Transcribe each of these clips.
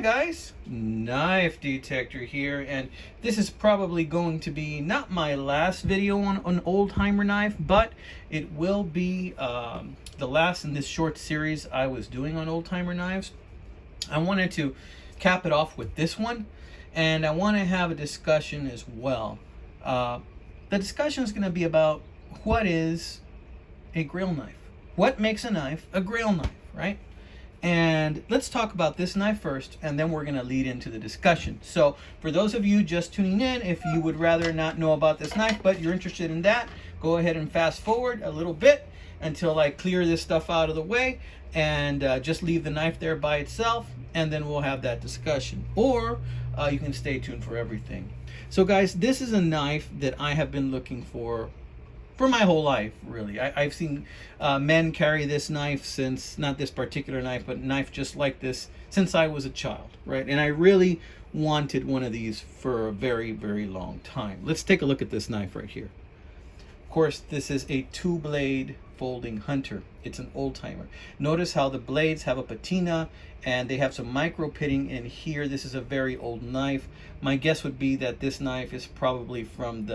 guys, Knife Detector here, and this is probably going to be not my last video on an old-timer knife, but it will be the last in this short series I was doing on old-timer knives. I wanted to cap it off with this one, and I want to have a discussion as well. The discussion is going to be about what is a Grail knife. What makes a knife a Grail knife, right? And let's talk about this knife first, and then we're going to lead into the discussion. So for those of you just tuning in, if you would rather not know about this knife, but you're interested in that, go ahead and fast forward a little bit until I clear this stuff out of the way, and just leave the knife there by itself, and then we'll have that discussion. Or you can stay tuned for everything. So guys, this is a knife that I have been looking for my whole life, really. I've seen men carry this knife since, not this particular knife, but a knife just like this since I was a child, right? And I really wanted one of these for a very, very long time. Let's take a look at this knife right here. Of course, this is a two-blade folding hunter. It's an old-timer. Notice how the blades have a patina and they have some micro pitting in here. This is a very old knife. My guess would be that this knife is probably from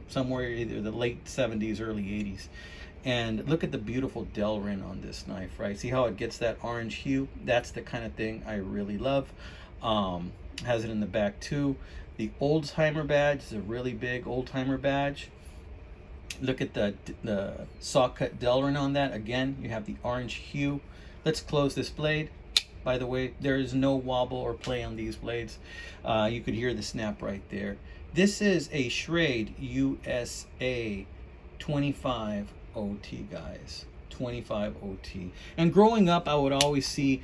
somewhere either the late 70s, early 80s. And look at the beautiful Delrin on this knife, right? See how it gets that orange hue? That's the kind of thing I really love. Has it in the back too. The old-timer badge is a really big old-timer badge. Look at the saw cut Delrin on that. Again, you have the orange hue. Let's close this blade. By the way, there is no wobble or play on these blades. You could hear the snap right there. This is a Schrade USA 25 OT, guys. 25 OT. And growing up, I would always see,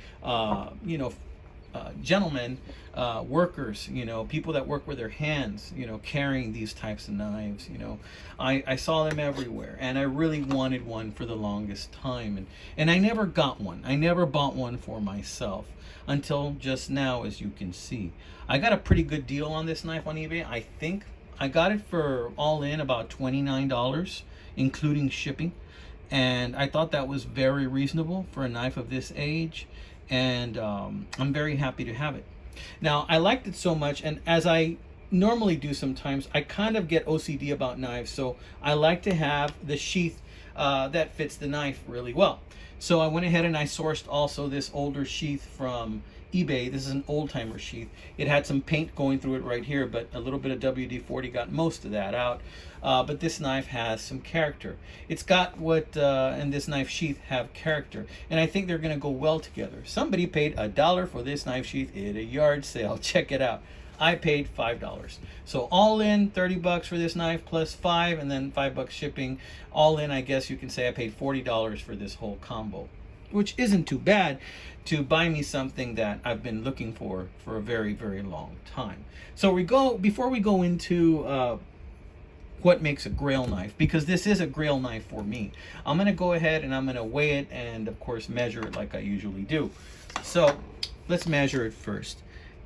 gentlemen, workers, people that work with their hands, carrying these types of knives. I saw them everywhere, and I really wanted one for the longest time, and I never got one. I never bought one for myself until just now, as you can see. I got a pretty good deal on this knife on eBay. I think I got it for all in about $29, including shipping, and I thought that was very reasonable for a knife of this age. And I'm very happy to have it. Now, I liked it so much, and as I normally do sometimes, I kind of get OCD about knives, so I like to have the sheath that fits the knife really well. So I went ahead and I sourced also this older sheath from eBay. This is an old-timer sheath. It had some paint going through it right here, but a little bit of WD-40 got most of that out. But this knife has some character. It's got what, and this knife sheath have character. And I think they're going to go well together. Somebody paid $1 for this knife sheath at a yard sale. Check it out. I paid $5. So all in, 30 bucks for this knife plus $5, and then $5 shipping. All in, I guess you can say I paid $40 for this whole combo, which isn't too bad to buy me something that I've been looking for a very, very long time. So before we go into what makes a Grail knife, because this is a Grail knife for me, I'm going to go ahead and I'm going to weigh it and, of course, measure it like I usually do. So let's measure it first.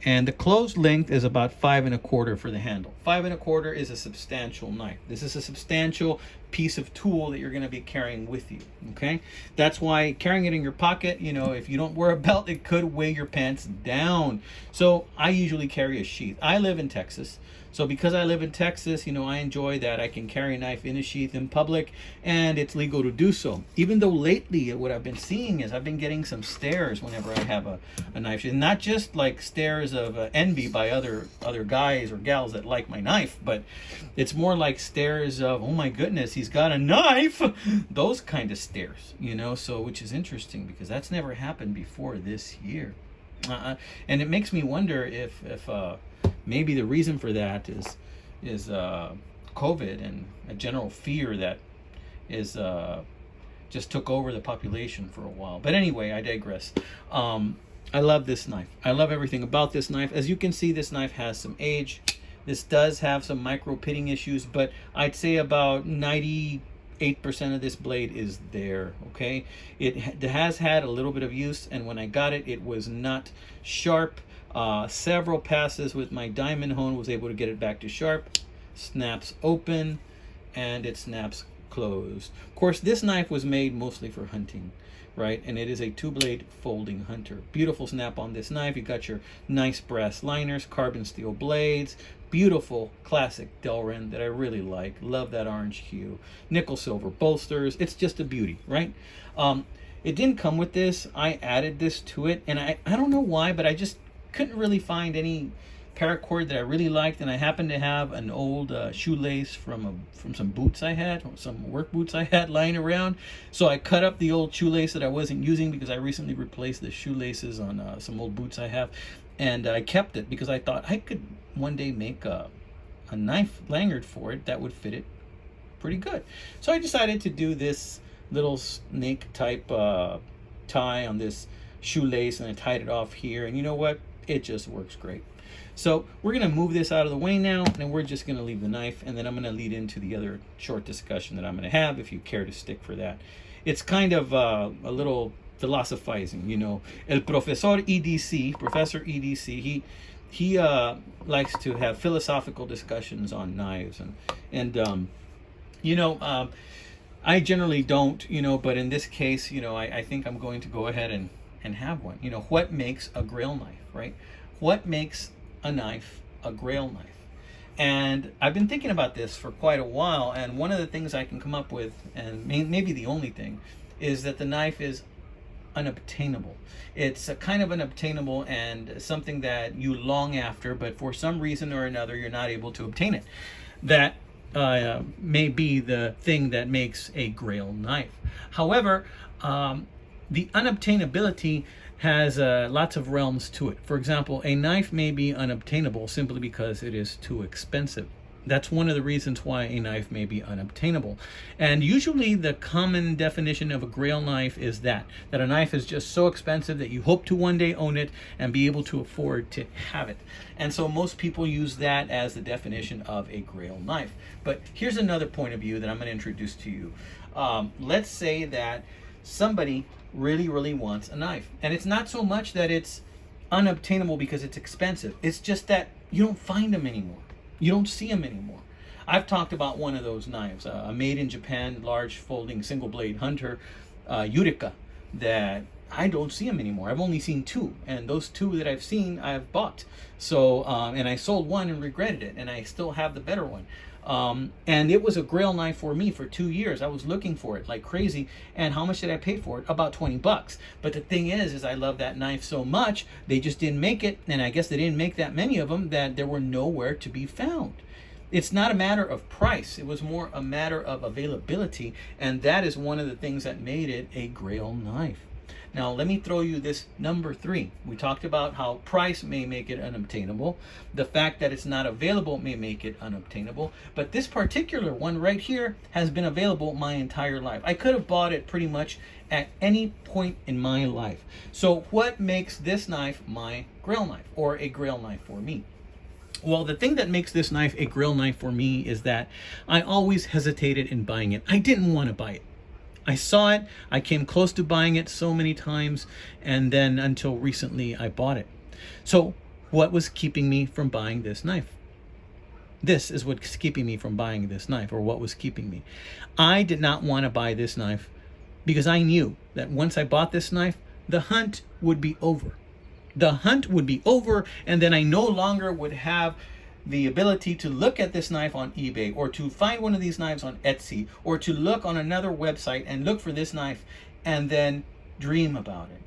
And the closed length is about 5 1/4 for the handle. 5 1/4 is a substantial knife. This is a substantial piece of tool that you're going to be carrying with you, okay? That's why carrying it in your pocket, if you don't wear a belt, it could weigh your pants down. So I usually carry a sheath. I live in Texas. So because I live in Texas, I enjoy that I can carry a knife in a sheath in public, and it's legal to do so. Even though lately what I've been seeing is I've been getting some stares whenever I have a knife sheath. Not just like stares of envy by other guys or gals that like my knife, but it's more like stares of, oh my goodness, he's got a knife. Those kind of stares, so which is interesting because that's never happened before this year. And it makes me wonder if maybe the reason for that is COVID and a general fear that is just took over the population for a while. But anyway, I digress. I love this knife. I love everything about this knife. As you can see, this knife has some age. This does have some micro pitting issues, but I'd say about 98% of this blade is there, okay? It has had a little bit of use, and when I got it, it was not sharp. Several passes with my diamond hone was able to get it back to sharp. Snaps open, and it snaps closed. Of course, this knife was made mostly for hunting. right? And it is a 2-blade folding hunter. Beautiful snap on this knife. You got your nice brass liners, carbon steel blades, beautiful classic Delrin that I really like. Love that orange hue. Nickel silver bolsters. It's just a beauty, right? It didn't come with this. I added this to it, and I don't know why, but I just couldn't really find any paracord that I really liked, and I happened to have an old shoelace from some boots I had, some work boots I had lying around. So I cut up the old shoelace that I wasn't using because I recently replaced the shoelaces on some old boots I have, and I kept it because I thought I could one day make a knife lanyard for it that would fit it pretty good. So I decided to do this little snake type tie on this shoelace, and I tied it off here, and you know what? It just works great. So we're going to move this out of the way now, and we're just going to leave the knife, and then I'm going to lead into the other short discussion that I'm going to have if you care to stick for that. It's kind of a little philosophizing, you know. El Profesor EDC, Professor EDC, he likes to have philosophical discussions on knives, and you know, I generally don't, you know, but in this case, you know, I think I'm going to go ahead and have one. You know, what makes a Grail knife, right? What makes a knife a Grail knife? And I've been thinking about this for quite a while, and one of the things I can come up with, and maybe the only thing, is that the knife is unobtainable. It's a kind of unobtainable and something that you long after, but for some reason or another you're not able to obtain it. That may be the thing that makes a Grail knife. However, the unobtainability has lots of realms to it. For example, a knife may be unobtainable simply because it is too expensive. That's one of the reasons why a knife may be unobtainable. And usually the common definition of a Grail knife is that a knife is just so expensive that you hope to one day own it and be able to afford to have it. And so most people use that as the definition of a Grail knife. But here's another point of view that I'm going to introduce to you. Let's say that somebody really wants a knife, and it's not so much that it's unobtainable because it's expensive. It's just that you don't find them anymore. You don't see them anymore. I've talked about one of those knives, a made in Japan large folding single blade hunter, Eureka, that I don't see them anymore. I've only seen two, and those two that I've seen I've bought. So and I sold one and regretted it, and I still have the better one. And it was a Grail knife for me for 2 years. I was looking for it like crazy. And how much did I pay for it? About 20 bucks. But the thing is I love that knife so much, they just didn't make it. And I guess they didn't make that many of them, that there were nowhere to be found. It's not a matter of price. It was more a matter of availability. And that is one of the things that made it a Grail knife. Now, let me throw you this number 3. We talked about how price may make it unobtainable. The fact that it's not available may make it unobtainable. But this particular one right here has been available my entire life. I could have bought it pretty much at any point in my life. So what makes this knife my Grail knife, or a Grail knife for me? Well, the thing that makes this knife a Grail knife for me is that I always hesitated in buying it. I didn't want to buy it. I saw it, I came close to buying it so many times, and then until recently I bought it. So what was keeping me from buying this knife? This is what's keeping me from buying this knife, or what was keeping me. I did not want to buy this knife because I knew that once I bought this knife, the hunt would be over. The hunt would be over, and then I no longer would have the ability to look at this knife on eBay, or to find one of these knives on Etsy, or to look on another website and look for this knife and then dream about it.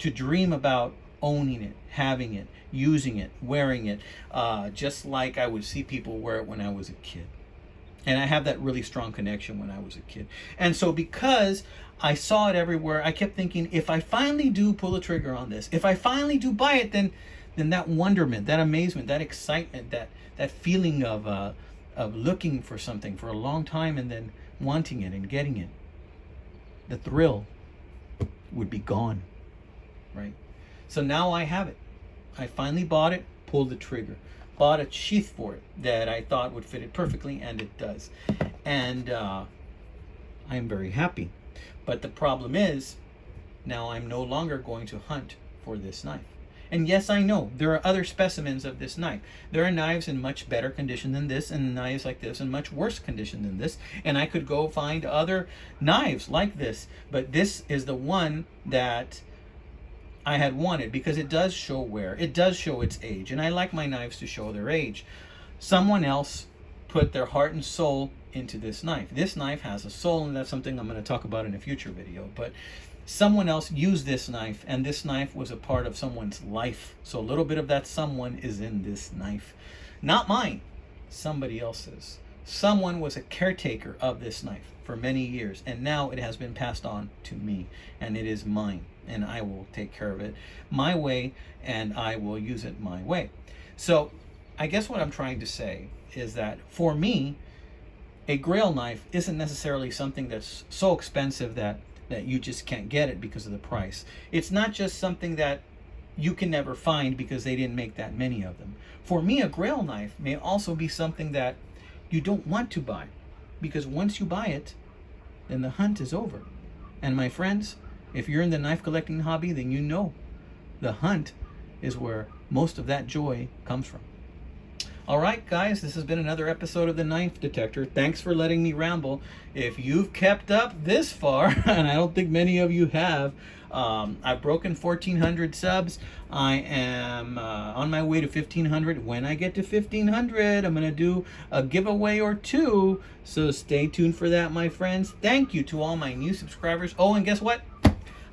To dream about owning it, having it, using it, wearing it, just like I would see people wear it when I was a kid. And I have that really strong connection when I was a kid. And so because I saw it everywhere, I kept thinking, if I finally do pull the trigger on this, if I finally do buy it, then that wonderment, that amazement, that excitement, that feeling of looking for something for a long time and then wanting it and getting it, the thrill would be gone, right? So now I have it. I finally bought it, pulled the trigger, bought a sheath for it that I thought would fit it perfectly, and it does. And I am very happy. But the problem is, now I'm no longer going to hunt for this knife. And yes, I know there are other specimens of this knife. There are knives in much better condition than this, and knives like this in much worse condition than this. And I could go find other knives like this, but this is the one that I had wanted because it does show wear. It does show its age, and I like my knives to show their age. Someone else put their heart and soul into this knife. This knife has a soul, and that's something I'm going to talk about in a future video. But someone else used this knife, and this knife was a part of someone's life. So a little bit of that someone is in this knife. Not mine, somebody else's. Someone was a caretaker of this knife for many years, and now it has been passed on to me, and it is mine, and I will take care of it my way, and I will use it my way. So I guess what I'm trying to say is that for me, a Grail knife isn't necessarily something that's so expensive that you just can't get it because of the price. It's not just something that you can never find because they didn't make that many of them. For me, a Grail knife may also be something that you don't want to buy, because once you buy it, then the hunt is over. And my friends, if you're in the knife collecting hobby, then you know the hunt is where most of that joy comes from. All right, guys, this has been another episode of the Knife Detector. Thanks for letting me ramble. If you've kept up this far, and I don't think many of you have, I've broken 1,400 subs. I am on my way to 1,500. When I get to 1,500, I'm going to do a giveaway or two. So stay tuned for that, my friends. Thank you to all my new subscribers. Oh, and guess what?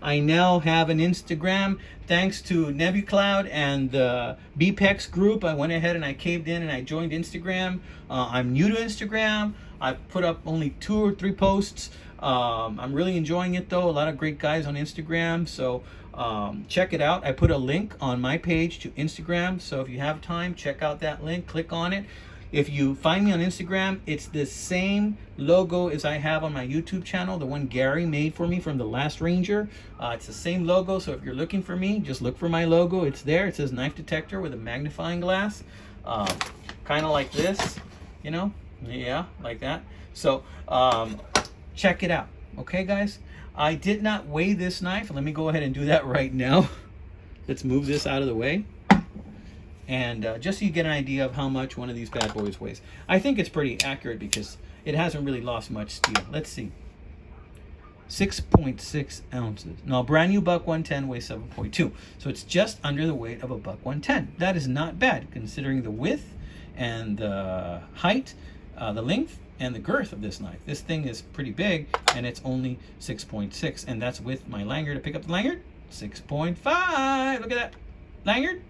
I now have an Instagram. Thanks to NebuCloud and the BPEX group, I went ahead and I caved in and I joined Instagram. I'm new to Instagram. I've put up only 2 or 3 posts. I'm really enjoying it though. A lot of great guys on Instagram. So check it out. I put a link on my page to Instagram. So if you have time, check out that link. Click on it. If you find me on Instagram, it's the same logo as I have on my YouTube channel, the one Gary made for me from The Last Ranger. It's the same logo, so if you're looking for me, just look for my logo. It's there. It says Knife Detector with a magnifying glass. Kind of like this, you know? Yeah, like that. So check it out. Okay, guys? I did not weigh this knife. Let me go ahead and do that right now. Let's move this out of the way. And just so you get an idea of how much one of these bad boys weighs. I think it's pretty accurate because it hasn't really lost much steel. Let's see. 6.6 ounces. Now, a brand new buck 110 weighs 7.2. So it's just under the weight of a buck 110. That is not bad considering the width and the height, the length, and the girth of this knife. This thing is pretty big, and it's only 6.6. And that's with my lanyard to pick up the lanyard. 6.5. Look at that. Lanyard.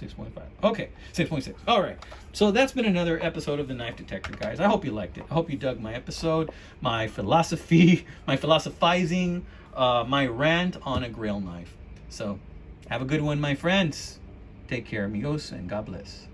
6.5. Okay, 6.6. All right. So that's been another episode of the Knife Detector, guys. I hope you liked it. I hope you dug my episode, my philosophy, my philosophizing, my rant on a Grail knife. So have a good one, my friends. Take care, amigos, and God bless.